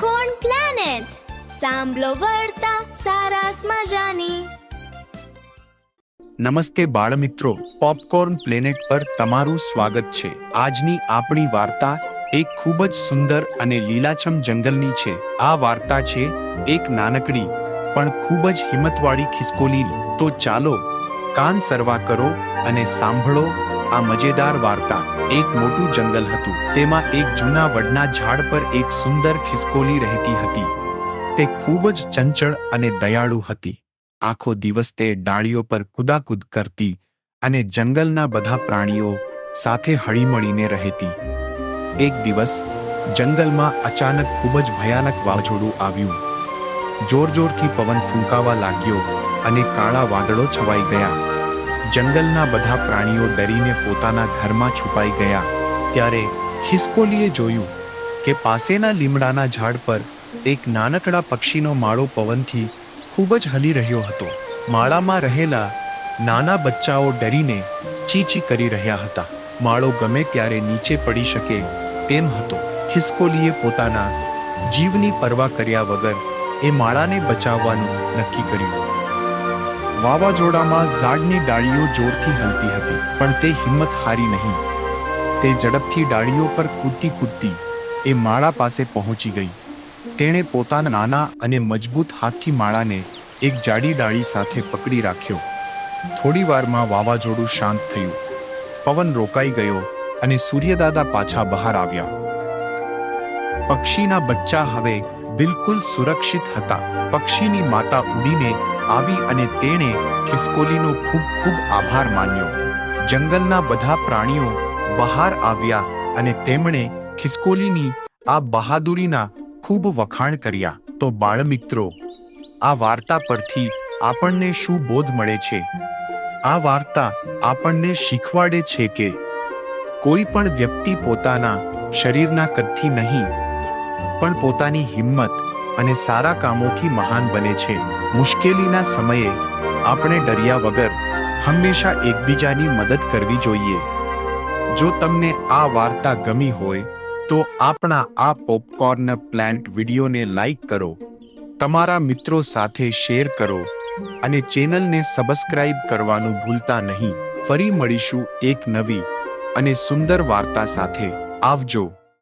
Popcorn planet. સાંભળો વાર્તા સારાસ મજાની. નમસ્તે બાળમિત્રો, પોપકોર્ન પ્લેનેટ પર તમારું સ્વાગત છે. આજની આપણી વાર્તા એક ખૂબ જ સુંદર અને લીલાછમ જંગલની છે. આ વાર્તા છે એક નાનકડી પણ ખૂબ જ હિંમતવાળી ખિસકોલીની. તો ચાલો કાન સરવા કરો અને સાંભળો આ મજેદાર વાર્તા. એક મોટું જંગલ હતું. તેમાં એક જૂના વડના ઝાડ પર એક સુંદર ખિસકોલી રહેતી હતી. તે ખૂબ જ ચંચળ અને દયાળુ હતી. આખો દિવસ તે ડાળીઓ પર કૂદાકૂદ કરતી અને જંગલના બધા પ્રાણીઓ સાથે હળીમળીને રહેતી. એક દિવસ જંગલમાં અચાનક ખૂબ જ ભયાનક વાવાઝોડું આવ્યું. જોરજોરથી પવન ફૂંકાવા લાગ્યો અને કાળા વાદળો છવાઈ ગયા. જંગલના બધા પ્રાણીઓ ડરીને પોતાના ઘરમાં છુપાઈ ગયા. ત્યારે ખિસકોલીએ જોયું કે પાસેના લીમડાના ઝાડ પર એક નાનકડા પક્ષીનો માળો પવનથી ખૂબ જ હલી રહ્યો હતો. માળામાં રહેલા નાના બચ્ચાઓ ડરીને ચીચી કરી રહ્યા હતા. માળો ગમે ત્યારે નીચે પડી શકે તેમ હતો. ખિસકોલીએ પોતાના જીવની પરવા કર્યા વગર એ માળાને બચાવવાનું નક્કી કર્યું. વાવાઝોડામાં ઝાડની ડાળીઓ જોરથી હલતી હતી, પણ તે હિંમત હારી નહીં. તે ઝડપથી ડાળીઓ પર કૂદતી એ માળા પાસે પહોંચી ગઈ. તેણે પોતાના નાના અને મજબૂત હાથથી માળાને એક જાડી ડાળી સાથે પકડી રાખ્યો. થોડી વારમાં વાવાઝોડું શાંત થયું. પવન રોકાઈ ગયો અને સૂર્યદાદા પાછા બહાર આવ્યા. પક્ષીના બચ્ચા હવે બિલકુલ સુરક્ષિત હતા. પક્ષીની માતા ઉડીને આવી અને તેણે ખિસકોલીનો ખૂબ ખૂબ આભાર માન્યો. જંગલના બધા પ્રાણીઓ બહાર આવ્યા અને તેમણે ખિસકોલીની આ બહાદુરીના ખૂબ વખાણ કર્યા. તો બાળમિત્રો, આ વાર્તા પરથી આપણને શું બોધ મળે છે? આ વાર્તા આપણને શીખવાડે છે કે કોઈ પણ વ્યક્તિ પોતાના શરીરના કદથી નહીં, પણ પોતાની હિંમત અને સારા કામોથી મહાન બને છે. મુશ્કેલીના સમયે આપણે ડર્યા વગર હંમેશા એકબીજાની મદદ કરવી જોઈએ. જો તમને આ વાર્તા ગમી હોય તો આપણા આ પોપકોર્ન પ્લેનેટ વિડીયોને લાઈક કરો, તમારા મિત્રો સાથે શેર કરો અને ચેનલને સબસ્ક્રાઇબ કરવાનું ભૂલતા નહીં. ફરી મળીશું એક નવી અને સુંદર વાર્તા સાથે. આવજો.